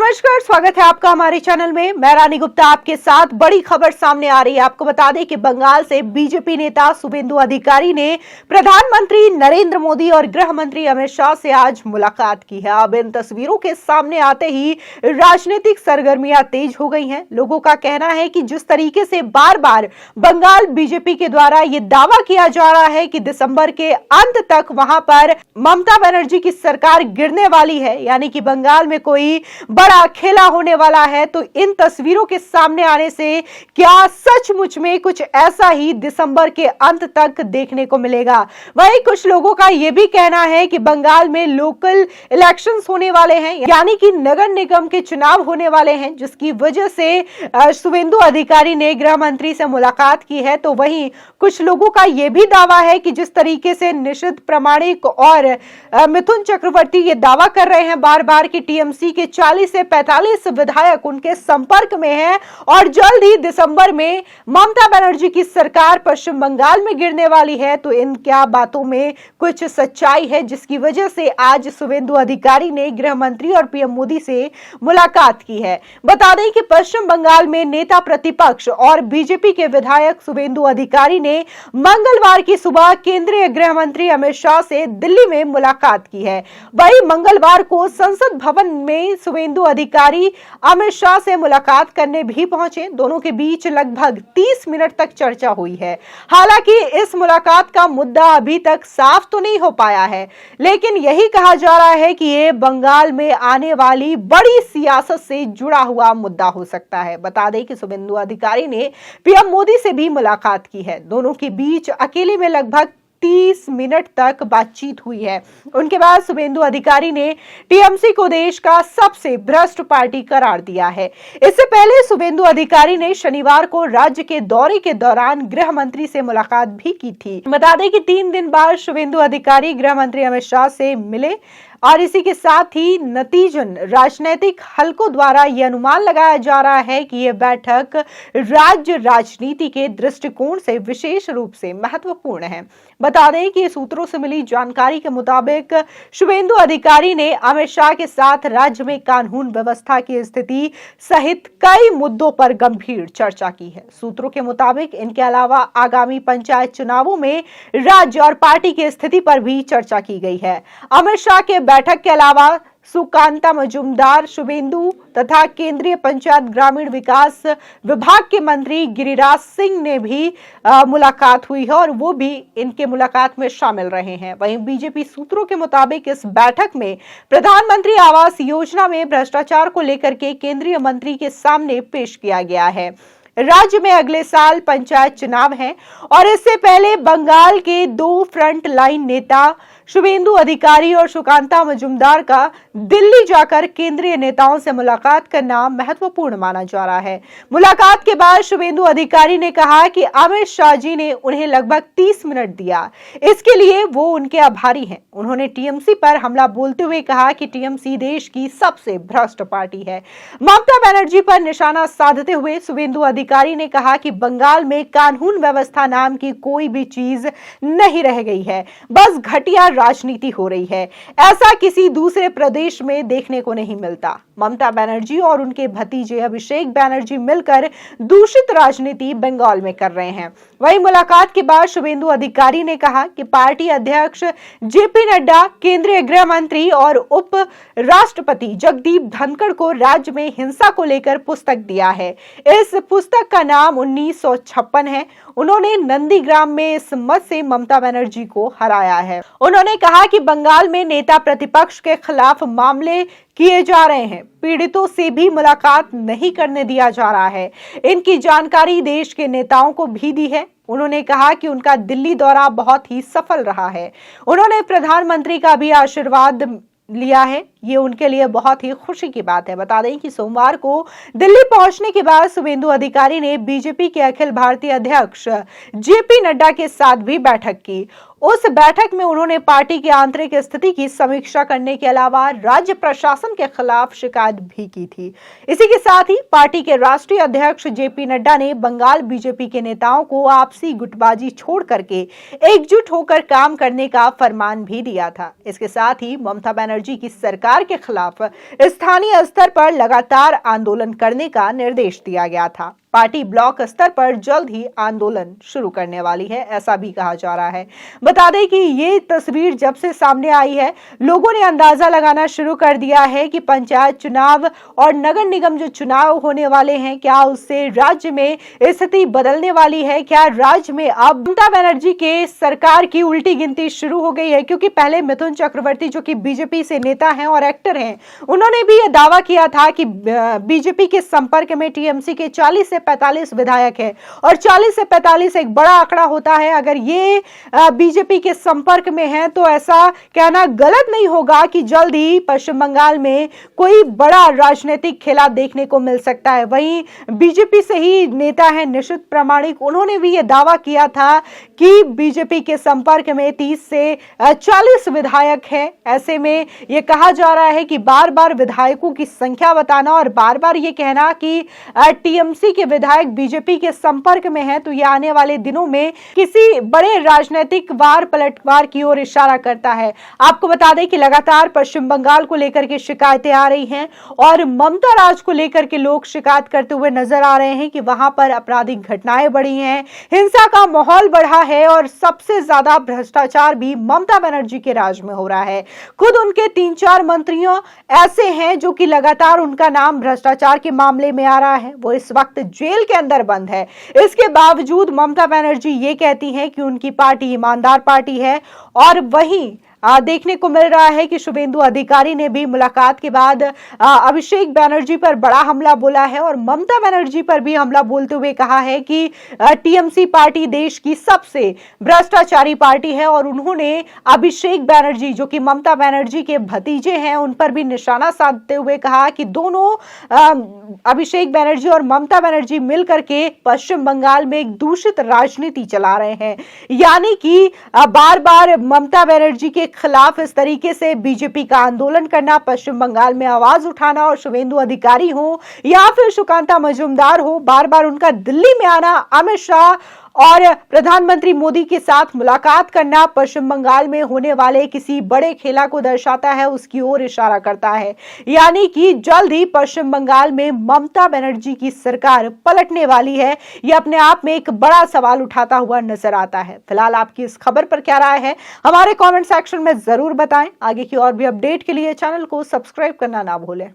नमस्कार, स्वागत है आपका हमारे चैनल में। मैं रानी गुप्ता आपके साथ बड़ी खबर सामने आ रही है। आपको बता दें कि बंगाल से बीजेपी नेता शुभेंदु अधिकारी ने प्रधानमंत्री नरेंद्र मोदी और गृह मंत्री अमित शाह से आज मुलाकात की है। अब इन तस्वीरों के सामने आते ही राजनीतिक सरगर्मियां तेज हो गई हैं। लोगों का कहना है कि जिस तरीके से बार बार बंगाल बीजेपी के द्वारा ये दावा किया जा रहा है कि दिसंबर के अंत तक वहां पर ममता बनर्जी की सरकार गिरने वाली है, यानी कि बंगाल में कोई बड़ा खेला होने वाला है, तो इन तस्वीरों के सामने आने से क्या सचमुच में कुछ ऐसा ही दिसंबर के अंत तक देखने को मिलेगा। वहीं कुछ लोगों का यह भी कहना है कि बंगाल में लोकल इलेक्शंस होने वाले हैं, यानी कि नगर निगम के चुनाव होने वाले हैं, जिसकी वजह से शुभेंदु अधिकारी ने गृह मंत्री से मुलाकात की है। तो वहीं कुछ लोगों का यह भी दावा है कि जिस तरीके से निशित प्रामाणिक और मिथुन चक्रवर्ती ये दावा कर रहे हैं बार बार कि टीएमसी के 40 से 45 विधायक उनके संपर्क में हैं और जल्द ही दिसंबर में ममता बनर्जी की सरकार पश्चिम बंगाल में गिरने वाली है, तो इन क्या बातों में कुछ सच्चाई है, जिसकी वजह से आज शुभेंदु अधिकारी ने गृह मंत्री और पीएम मोदी से मुलाकात की है। बता दें कि पश्चिम बंगाल में नेता प्रतिपक्ष और बीजेपी के विधायक शुभेंदु अधिकारी ने मंगलवार की सुबह केंद्रीय गृह मंत्री अमित शाह से दिल्ली में मुलाकात की है। वहीं मंगलवार को संसद भवन में शुभेंदु अधिकारी अमित शाह से मुलाकात करने भी पहुंचे। दोनों के बीच लगभग 30 मिनट तक चर्चा हुई है। हालांकि इस मुलाकात का मुद्दा अभी तक साफ तो नहीं हो पाया है, लेकिन यही कहा जा रहा है कि ये बंगाल में आने वाली बड़ी सियासत से जुड़ा हुआ मुद्दा हो सकता है। बता दें कि शुभेंदु अधिकारी ने पीएम मोदी से भी मुलाकात की है। दोनों के बीच अकेले में लगभग 30 मिनट तक बातचीत हुई है। उनके बाद शुभेंदु अधिकारी ने टीएमसी को देश का सबसे भ्रष्ट पार्टी करार दिया है। इससे पहले शुभेंदु अधिकारी ने शनिवार को राज्य के दौरे के दौरान गृह मंत्री से मुलाकात भी की थी। बता दें कि 3 दिन बाद शुभेंदु अधिकारी गृह मंत्री अमित शाह से मिले और इसी के साथ ही नतीजन राजनीतिक हलकों द्वारा यह अनुमान लगाया जा रहा है कि यह बैठक राज्य राजनीति के दृष्टिकोण से विशेष रूप से महत्वपूर्ण है। बता दें कि सूत्रों से मिली जानकारी के मुताबिक शुभेंदु अधिकारी ने अमित शाह के साथ राज्य में कानून व्यवस्था की स्थिति सहित कई मुद्दों पर गंभीर चर्चा की है। सूत्रों के मुताबिक इनके अलावा आगामी पंचायत चुनावों में राज्य और पार्टी की स्थिति पर भी चर्चा की गई है। अमित शाह के बैठक के अलावा सुकांता मजूमदार, शुभेंदु तथा केंद्रीय पंचायत ग्रामीण विकास विभाग के मंत्री गिरिराज सिंह ने भी मुलाकात हुई है और वो भी इनके मुलाकात में शामिल रहे हैं। वहीं बीजेपी सूत्रों के मुताबिक इस बैठक में प्रधानमंत्री आवास योजना में भ्रष्टाचार को लेकर के केंद्रीय मंत्री के सामने पेश किया गया है। राज्य में अगले साल पंचायत चुनाव हैं और इससे पहले बंगाल के 2 फ्रंट लाइन नेता शुभेंदु अधिकारी और सुकांता मजूमदार का दिल्ली जाकर केंद्रीय नेताओं से मुलाकात करना महत्वपूर्ण माना जा रहा है। मुलाकात के बाद शुभेंदु अधिकारी ने कहा कि अमित शाह जी ने उन्हें लगभग 30 मिनट दिया, इसके लिए वो उनके आभारी हैं। उन्होंने टीएमसी पर हमला बोलते हुए कहा कि टीएमसी देश की सबसे भ्रष्ट पार्टी है। ममता बनर्जी पर निशाना साधते हुए शुभेंदु अधिकारी ने कहा कि बंगाल में कानून व्यवस्था नाम की कोई भी चीज नहीं रह गई है, बस घटिया राजनीति हो रही है। ऐसा किसी दूसरे प्रदेश में देखने को नहीं मिलता। ममता बनर्जी और उनके भतीजे अभिषेक बनर्जी मिलकर दूषित राजनीति बंगाल में कर रहे हैं। वहीं मुलाकात के बाद शुभेंदु अधिकारी ने कहा कि पार्टी अध्यक्ष जेपी नड्डा, केंद्रीय गृह मंत्री और उप राष्ट्रपति जगदीप धनखड़ को राज्य में हिंसा को लेकर पुस्तक दिया है। इस पुस्तक का नाम 1956 है। उन्होंने नंदीग्राम में इस मत से ममता बनर्जी को हराया है। उन्होंने कहा कि बंगाल में नेता प्रतिपक्ष के खिलाफ मामले किए जा रहे हैं, पीड़ितों से भी मुलाकात नहीं करने दिया जा रहा है। इनकी जानकारी देश के नेताओं को भी दी है। उन्होंने कहा कि उनका दिल्ली दौरा बहुत ही सफल रहा है। उन्होंने प्रधानमंत्री का भी आशीर्वाद लिया है, ये उनके लिए बहुत ही खुशी की बात है। बता दें कि सोमवार को दिल्ली पहुंचने के बाद शुभेंदु अधिकारी ने बीजेपी के अखिल भारतीय अध्यक्ष जेपी नड्डा के साथ भी बैठक की। उस बैठक में उन्होंने पार्टी की आंतरिक स्थिति की समीक्षा करने के अलावा राज्य प्रशासन के खिलाफ शिकायत भी की थी। इसी के साथ ही पार्टी के राष्ट्रीय अध्यक्ष जेपी नड्डा ने बंगाल बीजेपी के नेताओं को आपसी गुटबाजी छोड़ करके एकजुट होकर काम करने का फरमान भी दिया था। इसके साथ ही ममता बनर्जी की सरकार के खिलाफ स्थानीय स्तर पर लगातार आंदोलन करने का निर्देश दिया गया था। पार्टी ब्लॉक स्तर पर जल्द ही आंदोलन शुरू करने वाली है, ऐसा भी कहा जा रहा है। बता दें कि ये तस्वीर जब से सामने आई है, लोगों ने अंदाजा लगाना शुरू कर दिया है कि पंचायत चुनाव और नगर निगम जो चुनाव होने वाले हैं, क्या उससे राज्य में स्थिति बदलने वाली है? क्या राज्य में अब ममता बनर्जी के सरकार की उल्टी गिनती शुरू हो गई है? क्योंकि पहले मिथुन चक्रवर्ती जो कि बीजेपी से नेता हैं और एक्टर हैं, उन्होंने भी यह दावा किया था कि बीजेपी के संपर्क में टीएमसी के 40 से 45 विधायक है और 40 से 45 एक बड़ा आंकड़ा होता है। अगर ये बीजेपी के संपर्क में है तो ऐसा कहना गलत नहीं होगा कि जल्द ही पश्चिम बंगाल में कोई बड़ा राजनीतिक खेला देखने को मिल सकता है। वहीं बीजेपी से ही नेता है निशित प्रामाणिक, उन्होंने भी यह दावा किया था कि बीजेपी के संपर्क में 30 से 40 विधायक है। ऐसे में यह कहा जा रहा है कि बार बार विधायकों की संख्या बताना और बार बार यह कहना कि टीएमसी के विधायक बीजेपी के संपर्क में है, तो यह आने वाले दिनों में किसी बड़े राजनीतिक वार पलटवार की ओर इशारा करता है। आपको बता दें कि लगातार पश्चिम बंगाल को लेकर के शिकायतें आ रही हैं और ममता राज को लेकर के लोग शिकायत करते हुए नजर आ रहे हैं कि वहां पर आपराधिक घटनाएं बढ़ी हैं, हिंसा का माहौल बढ़ा है और सबसे ज्यादा भ्रष्टाचार भी ममता बनर्जी के राज में हो रहा है। खुद उनके 3-4 मंत्रियों ऐसे हैं जो कि लगातार उनका नाम भ्रष्टाचार के मामले में आ रहा है, वो इस वक्त जेल के अंदर बंद है। इसके बावजूद ममता बनर्जी ये कहती हैं कि उनकी पार्टी ईमानदार पार्टी है। और वहीं देखने को मिल रहा है कि शुभेंदु अधिकारी ने भी मुलाकात के बाद अभिषेक बनर्जी पर बड़ा हमला बोला है और ममता बनर्जी पर भी हमला बोलते हुए कहा है कि टीएमसी पार्टी देश की सबसे भ्रष्टाचारी पार्टी है। और उन्होंने अभिषेक बनर्जी जो कि ममता बनर्जी के भतीजे हैं, उन पर भी निशाना साधते हुए कहा कि दोनों अभिषेक बनर्जी और ममता बनर्जी मिलकर के पश्चिम बंगाल में एक दूषित राजनीति चला रहे हैं। यानी कि बार बार ममता बनर्जी के खिलाफ इस तरीके से बीजेपी का आंदोलन करना, पश्चिम बंगाल में आवाज उठाना और शुभेंदु अधिकारी हो या फिर सुकांता मजूमदार हो, बार बार उनका दिल्ली में आना, अमित शाह और प्रधानमंत्री मोदी के साथ मुलाकात करना पश्चिम बंगाल में होने वाले किसी बड़े खेला को दर्शाता है, उसकी ओर इशारा करता है। यानी कि जल्द ही पश्चिम बंगाल में ममता बनर्जी की सरकार पलटने वाली है। यह अपने आप में एक बड़ा सवाल उठाता हुआ नजर आता है। फिलहाल आपकी इस खबर पर क्या राय है, हमारे कमेंट सेक्शन में जरूर बताएं। आगे की और भी अपडेट के लिए चैनल को सब्सक्राइब करना ना भूलें।